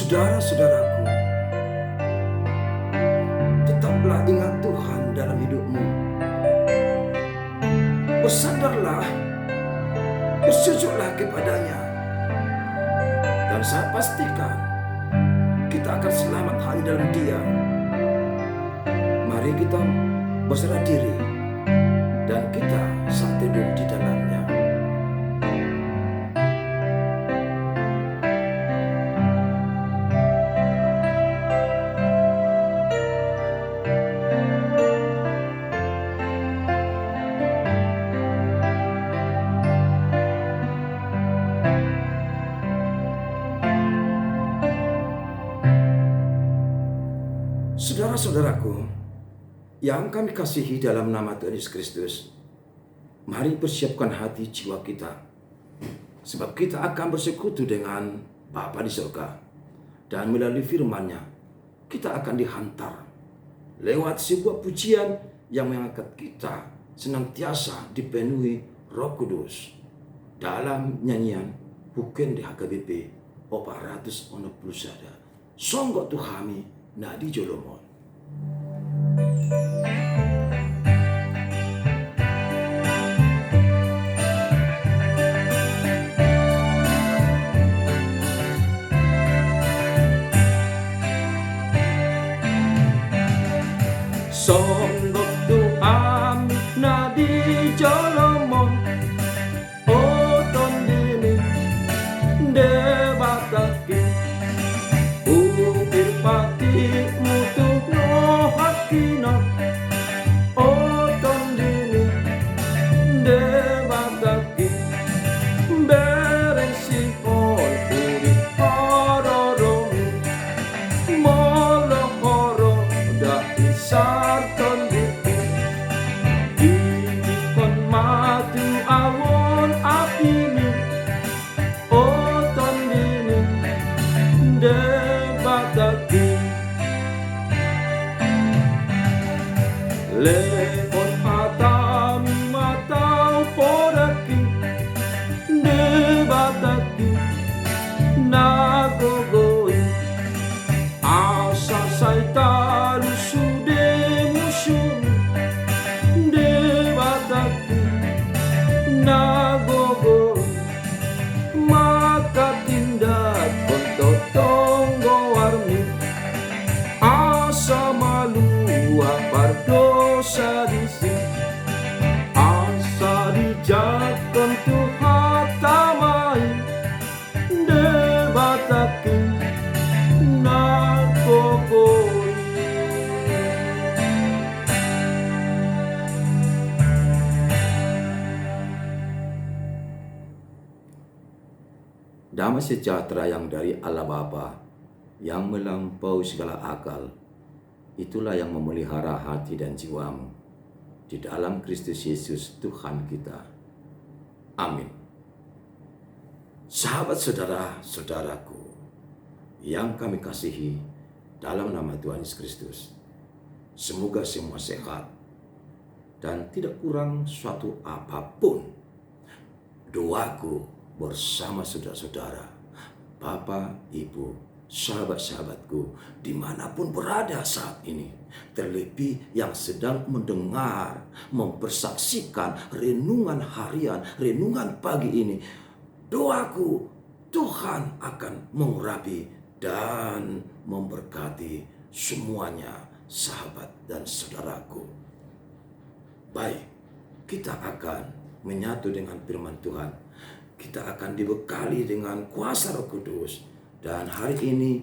Saudara-saudaraku, tetaplah ingat Tuhan dalam hidupmu. Bersandarlah, bersujudlah kepadanya. Dan saya pastikan kita akan selamat hanya dalam Dia. Mari kita berserah diri dan kita saat teduh di dalamnya. Saudara-saudaraku yang kami kasihi dalam nama Tuhan Yesus Kristus, mari persiapkan hati jiwa kita, sebab kita akan bersekutu dengan Bapa di surga, dan melalui firman-Nya kita akan dihantar lewat sebuah pujian yang mengangkat kita senantiasa dipenuhi Roh Kudus dalam nyanyian Buken di HKBP 460 sada Songgok Tuhami Nadi Jolomon. Songgok Tuhami Nadi Jolomon, Oton dini debataki Upir pati mutuh no hakina, Oton dini debataki Beresi hol uri hororomi Molo horo da isarton buku Ikon matu awon apimi Oton dini debataki Lepon atami matau poraki debataki nagogoi asa saitaru sude musun debataki nagogoi maka tindak kontotonggo warmi asa malu apar dosa disi asa dijakon Tuhan tamai debataki nagogoi. Damai sejahtera yang dari Allah Bapa yang melampaui segala akal, itulah yang memelihara hati dan jiwamu di dalam Kristus Yesus Tuhan kita. Amin. Sahabat saudara-saudaraku yang kami kasihi dalam nama Tuhan Yesus Kristus, semoga semua sehat dan tidak kurang suatu apapun. Doaku bersama saudara-saudara, Bapak, Ibu, sahabat-sahabatku dimanapun berada saat ini, terlebih yang sedang mendengar, mempersaksikan renungan harian, renungan pagi ini. Doaku, Tuhan akan mengurapi dan memberkati semuanya, sahabat dan saudaraku. Baik, kita akan menyatu dengan firman Tuhan. Kita akan dibekali dengan kuasa Roh Kudus. Dan hari ini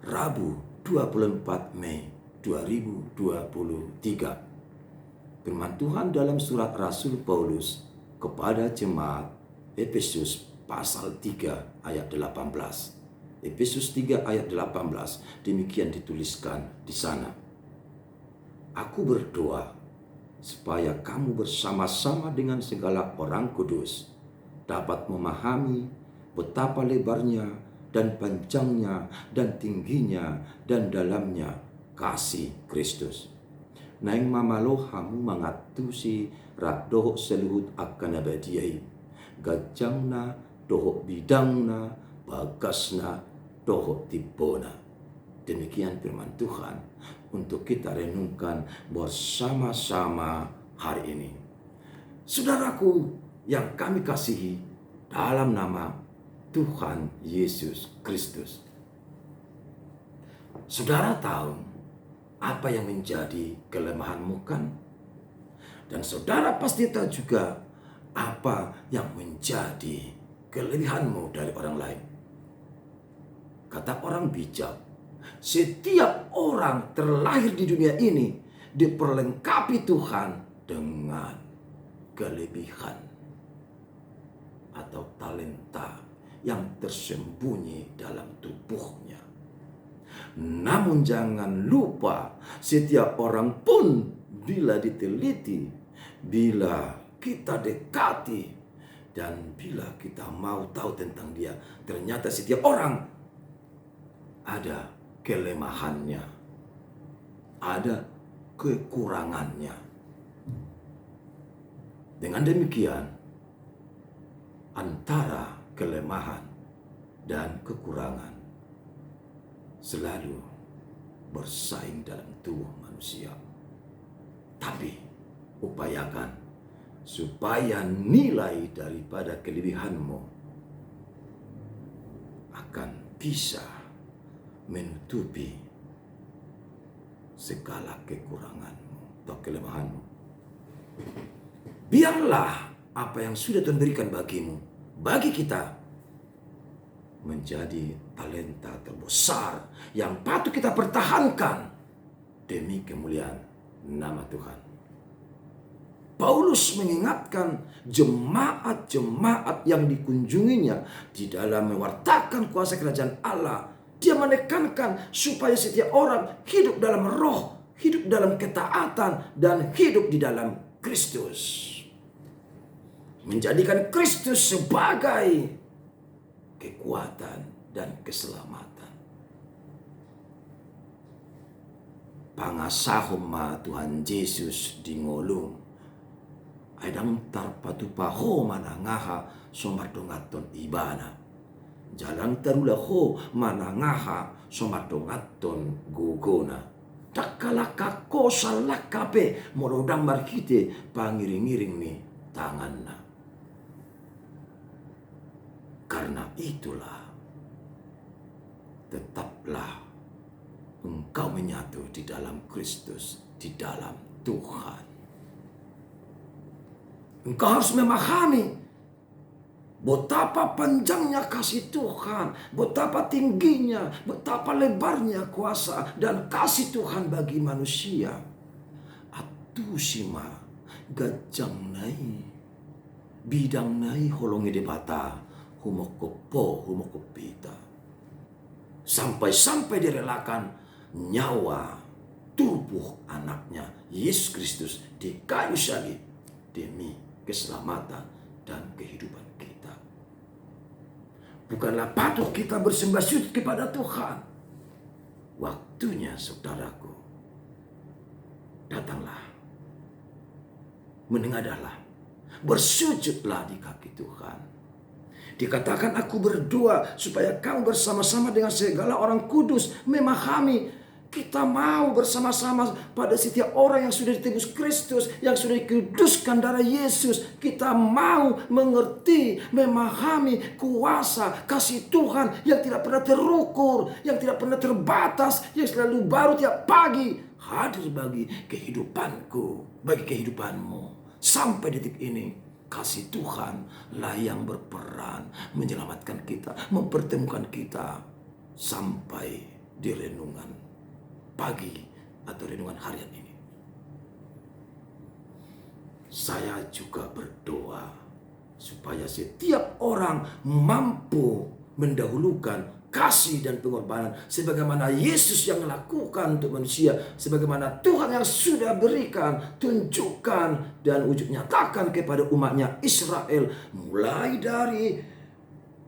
Rabu 24 Mei 2023. Firman Tuhan dalam surat Rasul Paulus kepada jemaat Efesus pasal 3 ayat 18. Efesus 3 ayat 18 demikian dituliskan di sana. Aku berdoa supaya kamu bersama-sama dengan segala orang kudus dapat memahami betapa lebarnya dan panjangnya dan tingginya dan dalamnya kasih Kristus. Naing mamalohamu mangatusi rak dohok seluhut akan abadiai. Gajangna dohok bidangna bagasna doho tibona. Demikian firman Tuhan untuk kita renungkan bersama-sama hari ini. Saudaraku yang kami kasihi dalam nama Tuhan Yesus Kristus. Saudara tahu apa yang menjadi kelemahanmu kan? Dan saudara pasti tahu juga apa yang menjadi kelebihanmu dari orang lain. Kata orang bijak, setiap orang terlahir di dunia ini diperlengkapi Tuhan dengan kelebihan atau talenta yang tersembunyi dalam tubuhnya. Namun jangan lupa, setiap orang pun bila diteliti, bila kita dekati, dan bila kita mau tahu tentang dia, ternyata setiap orang ada kelemahannya, ada kekurangannya. Dengan demikian, antara kelemahan dan kekurangan selalu bersaing dalam tubuh manusia. Tapi upayakan supaya nilai daripada kelebihanmu akan bisa menutupi segala kekuranganmu atau kelemahanmu. Biarlah apa yang sudah Tuhan berikan bagimu, bagi kita, menjadi talenta terbesar yang patut kita pertahankan demi kemuliaan nama Tuhan. Paulus mengingatkan jemaat-jemaat yang dikunjunginya di dalam mewartakan kuasa kerajaan Allah. Dia menekankan supaya setiap orang hidup dalam roh, hidup dalam ketaatan, dan hidup di dalam Kristus. Menjadikan Kristus sebagai kekuatan dan keselamatan. Pangasahuma Tuhan Yesus di ngolung. Aidam tarpatupaho manangaha somadongaton ibana. Jalang tarulaho manangaha somadongaton gugona. Takalaka kosalakape morodang markite pangiring-iring ni tanganna. Karena itulah, tetaplah engkau menyatu di dalam Kristus, di dalam Tuhan. Engkau harus memahami betapa panjangnya kasih Tuhan, betapa tingginya, betapa lebarnya kuasa dan kasih Tuhan bagi manusia. Atusima gajang nai, bidang nai holongi debata. Humokopita. Sampai-sampai direlakan nyawa tubuh anaknya Yesus Kristus di kayu salib demi keselamatan dan kehidupan kita. Bukanlah patut kita bersembah sujud kepada Tuhan. Waktunya, saudaraku, datanglah, menengadahlah, bersujudlah di kaki Tuhan. Dikatakan aku berdoa supaya kamu bersama-sama dengan segala orang kudus memahami. Kita mau bersama-sama pada setiap orang yang sudah ditebus Kristus, yang sudah dikuduskan darah Yesus. Kita mau mengerti, memahami kuasa kasih Tuhan yang tidak pernah terukur, yang tidak pernah terbatas, yang selalu baru tiap pagi hadir bagi kehidupanku, bagi kehidupanmu. Sampai detik ini, kasih Tuhan lah yang berperan menyelamatkan kita, mempertemukan kita sampai di renungan pagi atau renungan harian ini. Saya juga berdoa supaya setiap orang mampu mendahulukan kasih dan pengorbanan sebagaimana Yesus yang melakukan untuk manusia, sebagaimana Tuhan yang sudah berikan, tunjukkan dan wujud nyatakan kepada umatnya Israel, mulai dari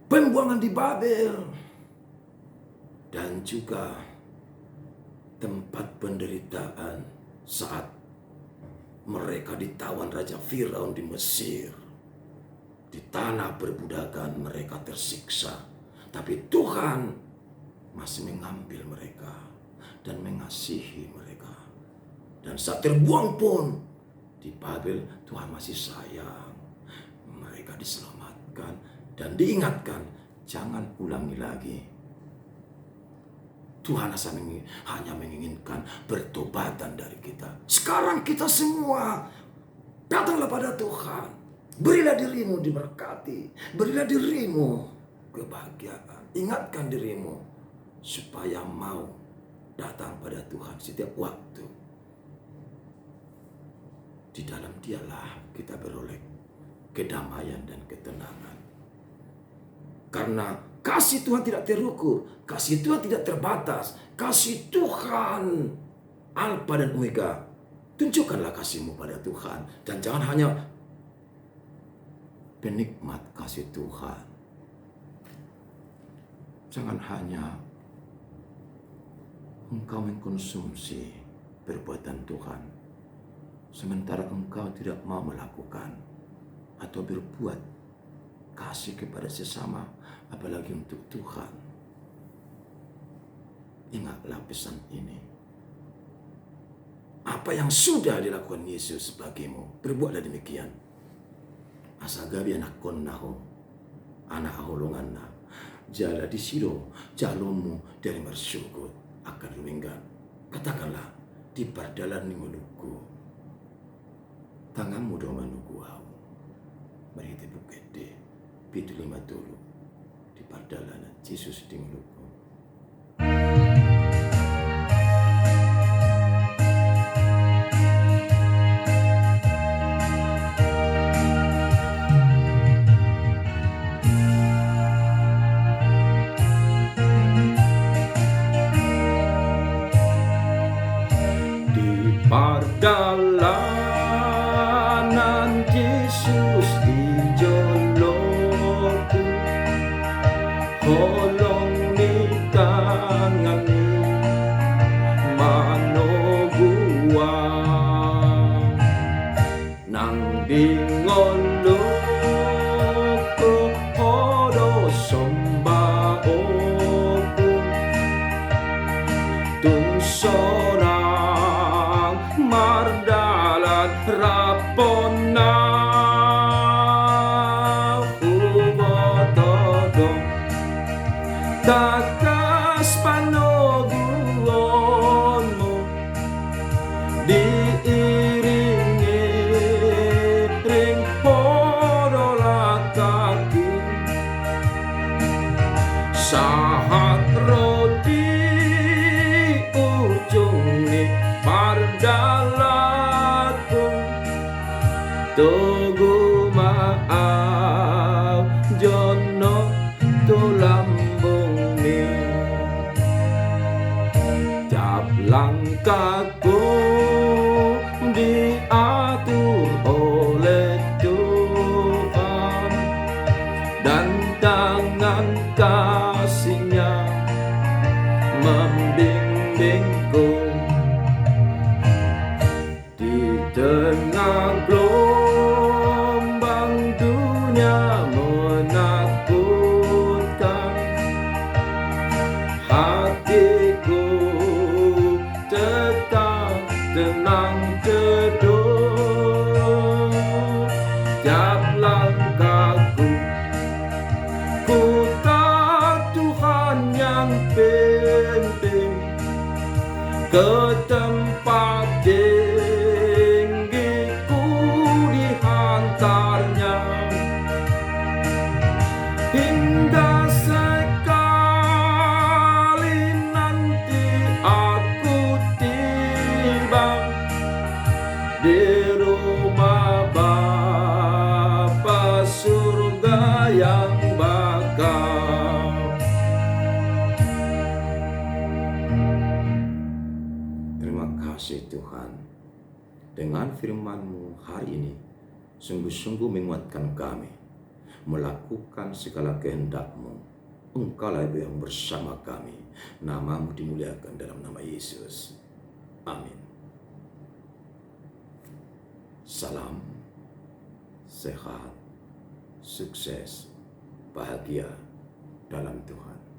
pembuangan di Babel dan juga tempat penderitaan saat mereka ditawan Raja Firaun di Mesir. Di tanah perbudakan mereka tersiksa. Tapi Tuhan masih mengambil mereka dan mengasihi mereka. Dan saat terbuang pun di Babel, Tuhan masih sayang. Mereka diselamatkan dan diingatkan, jangan ulangi lagi. Tuhan hanya menginginkan pertobatan dari kita. Sekarang kita semua datanglah pada Tuhan. Berilah dirimu diberkati. Berilah dirimu kebahagiaan. Ingatkan dirimu supaya mau datang pada Tuhan setiap waktu. Di dalam Dialah kita beroleh kedamaian dan ketenangan. Karena kasih Tuhan tidak terukur, kasih Tuhan tidak terbatas, kasih Tuhan Alfa dan Omega. Tunjukkanlah kasihmu pada Tuhan dan jangan hanya penikmat kasih Tuhan. Jangan hanya engkau mengkonsumsi perbuatan Tuhan, sementara engkau tidak mau melakukan atau berbuat kasih kepada sesama, apalagi untuk Tuhan. Ingatlah pesan ini. Apa yang sudah dilakukan Yesus bagimu, berbuatlah demikian. Asagabi anak konnaho, anak aholonganna, jala di siro, jalomu dari marsyugut akan luminggan. Katakanlah, di pardalan ninguluku, tanganmu do manuku au. Mari kita buka deh, pitu 5 dulu, di pardalan Yesus di nguluku. Pardalanan Yesus di joloku, holong ni tangani manogua nang dingoloko hodo sombaoku tungsona mardalan rapona ubotodong takas panoguonmu diiringi ring podola kaki sahat roti ujung ni pardalaku tugu maaf jono tulambung ni tiap langkahku diatur oleh Tuhan dan tangan kasih-Nya membimbingku. Di tengah gelombang dunia menakutkan, hatiku tetap tenang teduh. Tiap langkahku ku tahu Tuhan yang pimpin ke tempat tinggiku dihantarnya hingga sekali nanti aku tiba di rumah Bapa surga yang bakal. Terima kasih Tuhan, dengan firman-Mu hari ini sungguh-sungguh menguatkan kami melakukan segala kehendak-Mu. Engkaulah yang bersama kami. Nama-Mu dimuliakan dalam nama Yesus. Amin. Salam, sehat, sukses, bahagia dalam Tuhan.